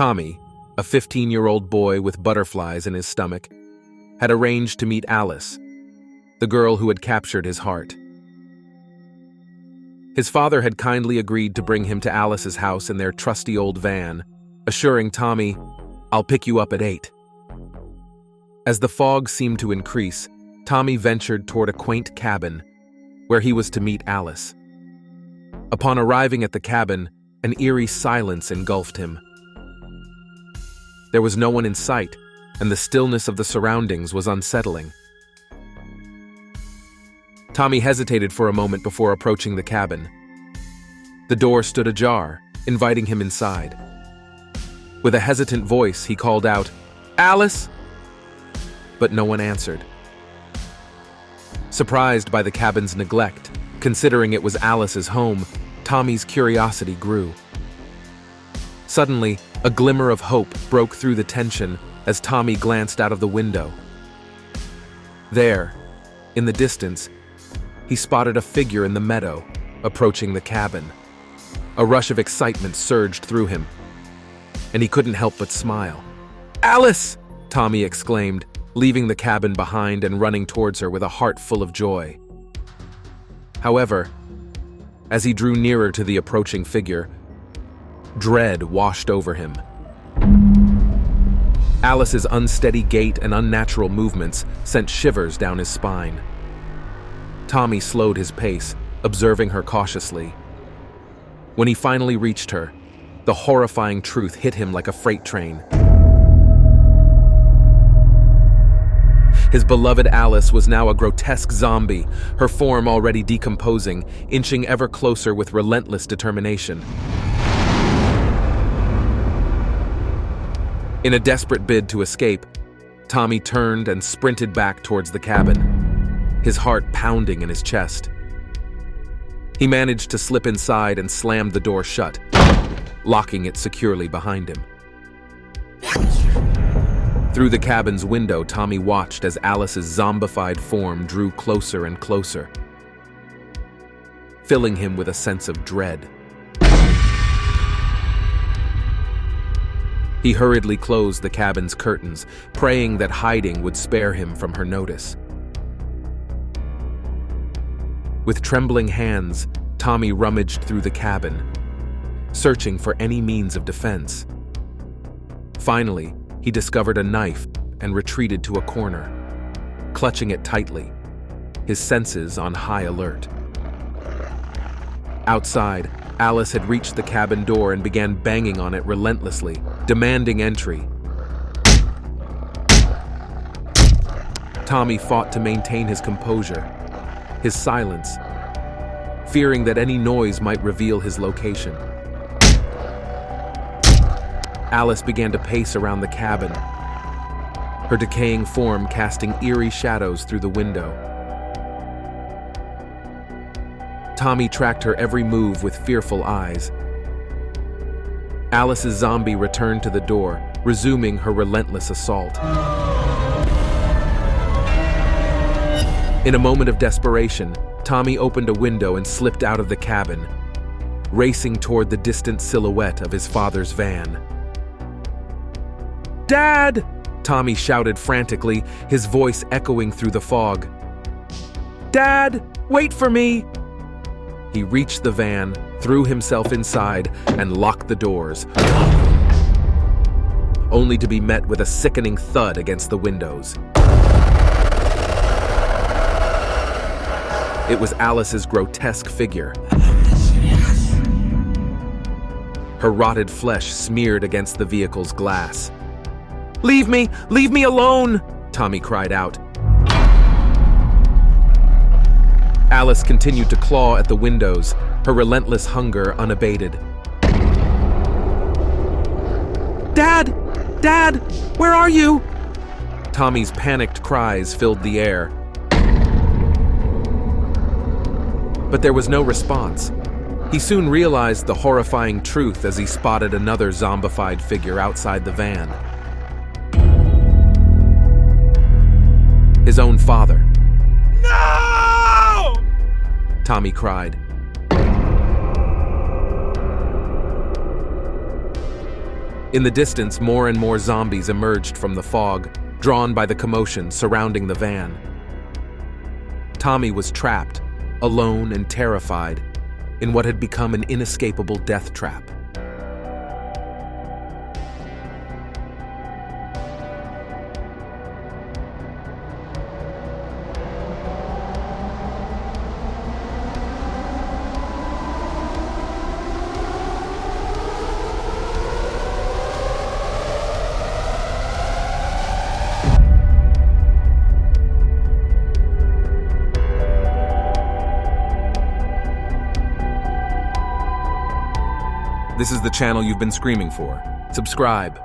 Tommy, a 15-year-old boy with butterflies in his stomach, had arranged to meet Alice, the girl who had captured his heart. His father had kindly agreed to bring him to Alice's house in their trusty old van, assuring Tommy, "I'll pick you up at 8. As the fog seemed to increase, Tommy ventured toward a quaint cabin where he was to meet Alice. Upon arriving at the cabin, an eerie silence engulfed him. There was no one in sight, and the stillness of the surroundings was unsettling. Tommy hesitated for a moment before approaching the cabin. The door stood ajar, inviting him inside. With a hesitant voice, he called out, "Alice!" But no one answered. Surprised by the cabin's neglect, considering it was Alice's home, Tommy's curiosity grew. Suddenly, a glimmer of hope broke through the tension as Tommy glanced out of the window. There, in the distance, he spotted a figure in the meadow, approaching the cabin. A rush of excitement surged through him, and he couldn't help but smile. "Alice!" Tommy exclaimed, leaving the cabin behind and running towards her with a heart full of joy. However, as he drew nearer to the approaching figure, dread washed over him. Alice's unsteady gait and unnatural movements sent shivers down his spine. Tommy slowed his pace, observing her cautiously. When he finally reached her, the horrifying truth hit him like a freight train. His beloved Alice was now a grotesque zombie, her form already decomposing, inching ever closer with relentless determination. In a desperate bid to escape, Tommy turned and sprinted back towards the cabin, his heart pounding in his chest. He managed to slip inside and slammed the door shut, locking it securely behind him. Through the cabin's window, Tommy watched as Alice's zombified form drew closer and closer, filling him with a sense of dread. He hurriedly closed the cabin's curtains, praying that hiding would spare him from her notice. With trembling hands, Tommy rummaged through the cabin, searching for any means of defense. Finally, he discovered a knife and retreated to a corner, clutching it tightly, his senses on high alert. Outside, Alice had reached the cabin door and began banging on it relentlessly, demanding entry. Tommy fought to maintain his composure, his silence, fearing that any noise might reveal his location. Alice began to pace around the cabin, her decaying form casting eerie shadows through the window. Tommy tracked her every move with fearful eyes. Alice's zombie returned to the door, resuming her relentless assault. In a moment of desperation, Tommy opened a window and slipped out of the cabin, racing toward the distant silhouette of his father's van. "Dad!" Tommy shouted frantically, his voice echoing through the fog. "Dad, wait for me!" He reached the van, threw himself inside, and locked the doors, only to be met with a sickening thud against the windows. It was Alice's grotesque figure, her rotted flesh smeared against the vehicle's glass. Leave me alone!" Tommy cried out. Alice continued to claw at the windows, her relentless hunger unabated. "Dad! Dad! Where are you?" Tommy's panicked cries filled the air. But there was no response. He soon realized the horrifying truth as he spotted another zombified figure outside the van. His own father. "No!" Tommy cried. In the distance, more and more zombies emerged from the fog, drawn by the commotion surrounding the van. Tommy was trapped, alone and terrified, in what had become an inescapable death trap. This is the channel you've been screaming for. Subscribe.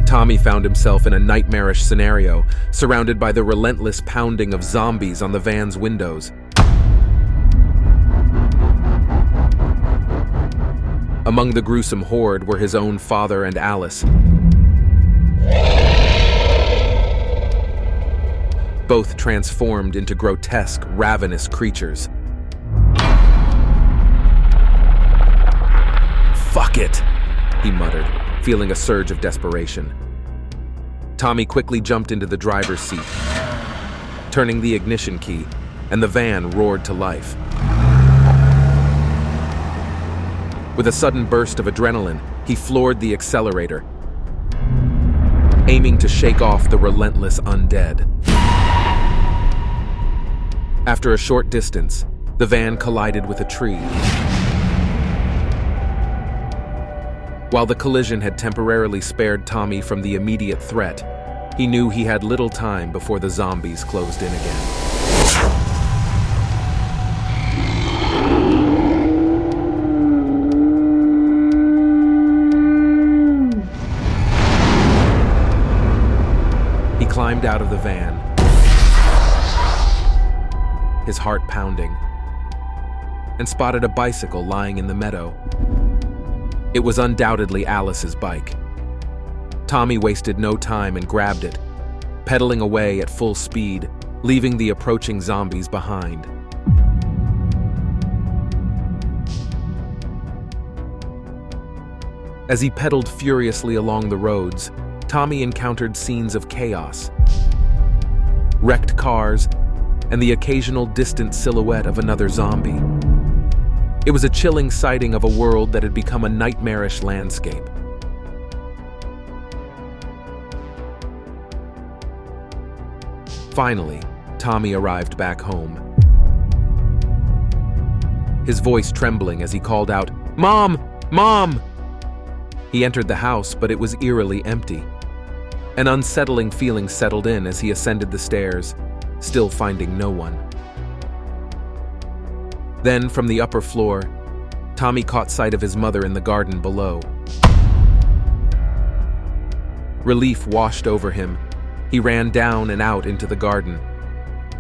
Tommy found himself in a nightmarish scenario, surrounded by the relentless pounding of zombies on the van's windows. Among the gruesome horde were his own father and Alice. Both transformed into grotesque, ravenous creatures. "Fuck it," he muttered, feeling a surge of desperation. Tommy quickly jumped into the driver's seat, turning the ignition key, and the van roared to life. With a sudden burst of adrenaline, he floored the accelerator, aiming to shake off the relentless undead. After a short distance, the van collided with a tree. While the collision had temporarily spared Tommy from the immediate threat, he knew he had little time before the zombies closed in again. He climbed out of the van, his heart pounding, and spotted a bicycle lying in the meadow. It was undoubtedly Alice's bike. Tommy wasted no time and grabbed it, pedaling away at full speed, leaving the approaching zombies behind. As he pedaled furiously along the roads, Tommy encountered scenes of chaos. Wrecked cars, and the occasional distant silhouette of another zombie. It was a chilling sighting of a world that had become a nightmarish landscape. Finally, Tommy arrived back home, his voice trembling as he called out, "Mom! Mom!" He entered the house, but it was eerily empty. An unsettling feeling settled in as he ascended the stairs, still finding no one. Then, from the upper floor, Tommy caught sight of his mother in the garden below. Relief washed over him. He ran down and out into the garden.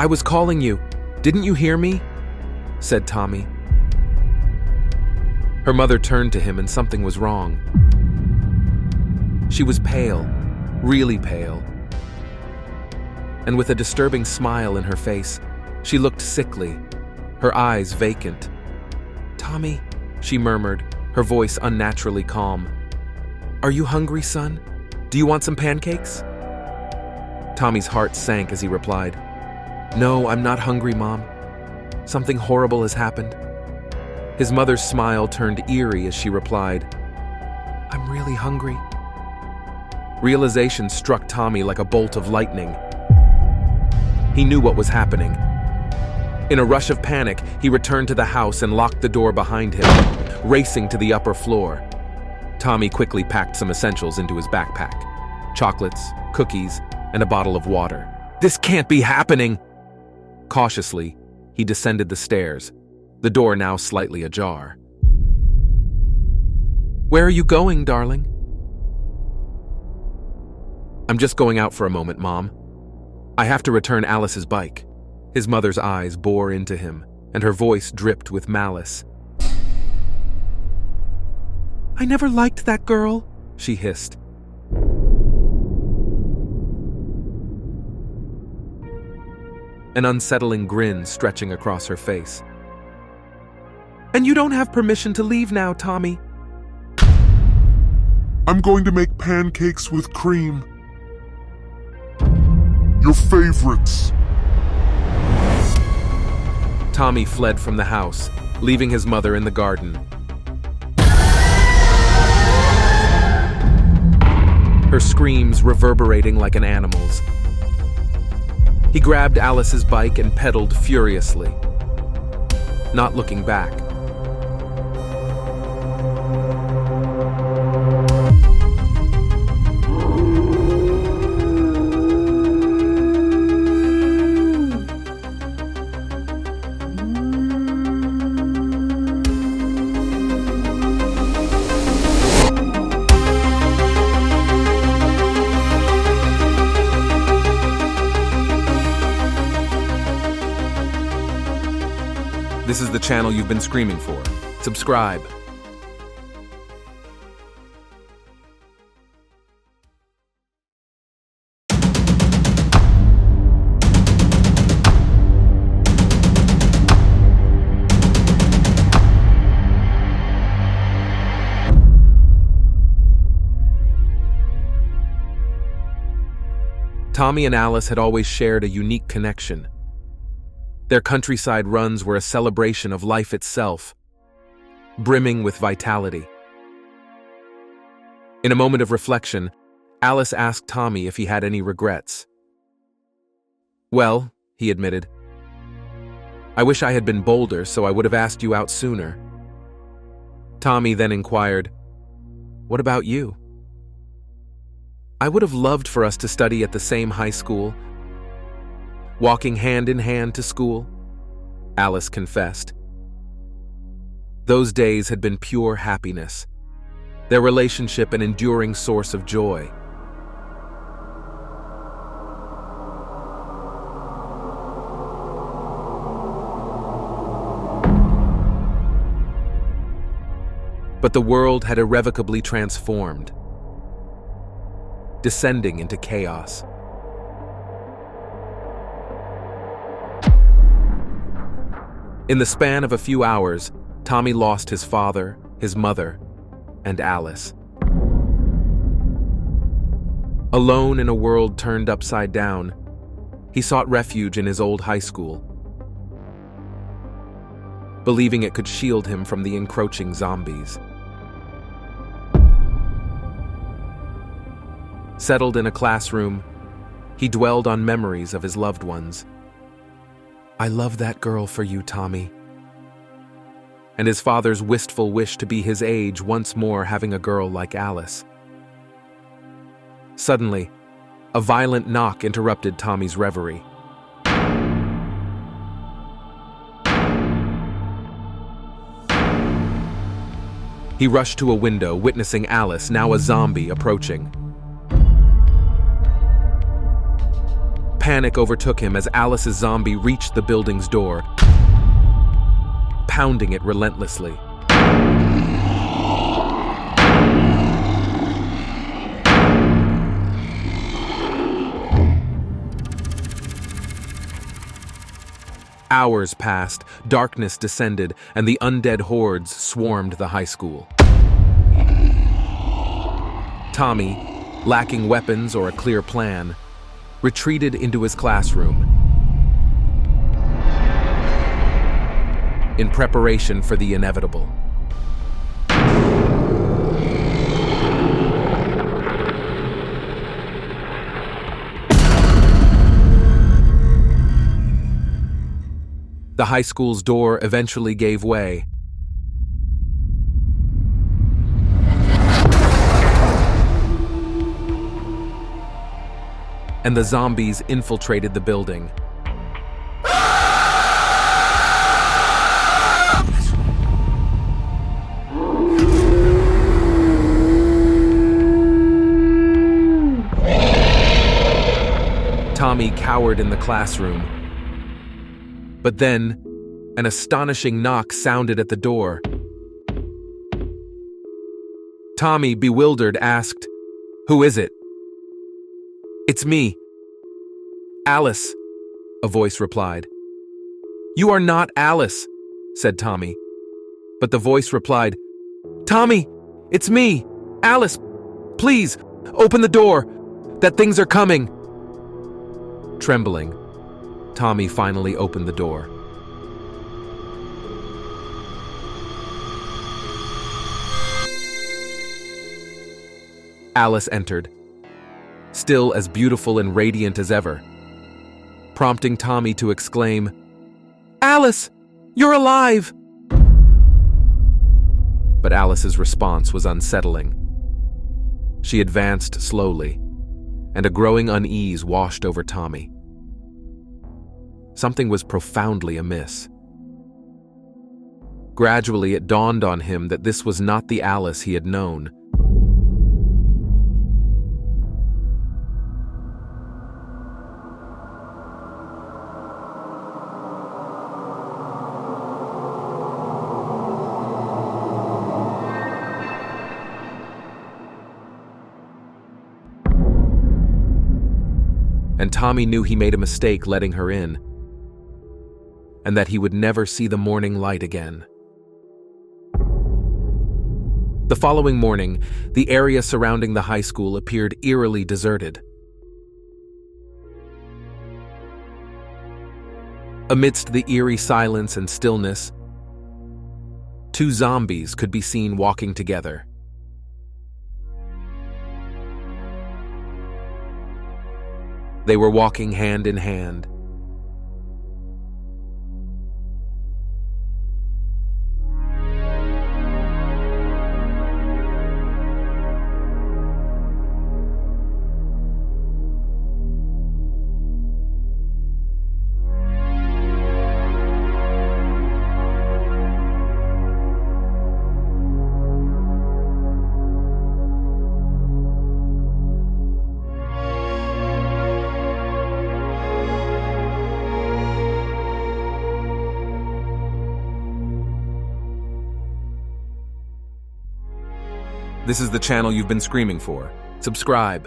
"I was calling you. Didn't you hear me?" said Tommy. Her mother turned to him and something was wrong. She was pale, really pale. And with a disturbing smile in her face, she looked sickly, her eyes vacant. "Tommy," she murmured, her voice unnaturally calm. "Are you hungry, son? Do you want some pancakes?" Tommy's heart sank as he replied, "No, I'm not hungry, Mom. Something horrible has happened." His mother's smile turned eerie as she replied, "I'm really hungry." Realization struck Tommy like a bolt of lightning. He knew what was happening. In a rush of panic, he returned to the house and locked the door behind him, racing to the upper floor. Tommy quickly packed some essentials into his backpack: chocolates, cookies, and a bottle of water. "This can't be happening!" Cautiously, he descended the stairs, the door now slightly ajar. "Where are you going, darling?" I'm just going out for a moment, Mom. I have to return Alice's bike. His mother's eyes bore into him, and her voice dripped with malice. I never liked that girl, she hissed. An unsettling grin stretching across her face. And you don't have permission to leave now, Tommy. I'm going to make pancakes with cream. Your favorites. Tommy fled from the house, leaving his mother in the garden. Her screams reverberating like an animal's. He grabbed Alice's bike and pedaled furiously, not looking back. This is the channel you've been screaming for. Subscribe. Tommy and Alice had always shared a unique connection. Their countryside runs were a celebration of life itself, brimming with vitality. In a moment of reflection, Alice asked Tommy if he had any regrets. Well, he admitted, I wish I had been bolder, so I would have asked you out sooner. Tommy then inquired, what about you? I would have loved for us to study at the same high school, walking hand in hand to school, Alice confessed. Those days had been pure happiness, their relationship an enduring source of joy. But the world had irrevocably transformed, descending into chaos. In the span of a few hours, Tommy lost his father, his mother, and Alice. Alone in a world turned upside down, he sought refuge in his old high school, believing it could shield him from the encroaching zombies. Settled in a classroom, he dwelled on memories of his loved ones. I love that girl for you, Tommy. And his father's wistful wish to be his age once more having a girl like Alice. Suddenly, a violent knock interrupted Tommy's reverie. He rushed to a window, witnessing Alice, now a zombie, approaching. Panic overtook him as Alice's zombie reached the building's door, pounding it relentlessly. Hours passed, darkness descended, and the undead hordes swarmed the high school. Tommy, lacking weapons or a clear plan, retreated into his classroom in preparation for the inevitable. The high school's door eventually gave way. And the zombies infiltrated the building. Tommy cowered in the classroom. But then, an astonishing knock sounded at the door. Tommy, bewildered, asked, "Who is it?" "It's me. Alice," a voice replied. "You are not Alice," said Tommy. But the voice replied, "Tommy, it's me, Alice. Please, open the door. That things are coming." Trembling, Tommy finally opened the door. Alice entered, still as beautiful and radiant as ever, prompting Tommy to exclaim, "Alice, you're alive!" But Alice's response was unsettling. She advanced slowly, and a growing unease washed over Tommy. Something was profoundly amiss. Gradually, it dawned on him that this was not the Alice he had known. And Tommy knew he made a mistake letting her in, and that he would never see the morning light again. The following morning, the area surrounding the high school appeared eerily deserted. Amidst the eerie silence and stillness, two zombies could be seen walking together. They were walking hand in hand. This is the channel you've been screaming for. Subscribe.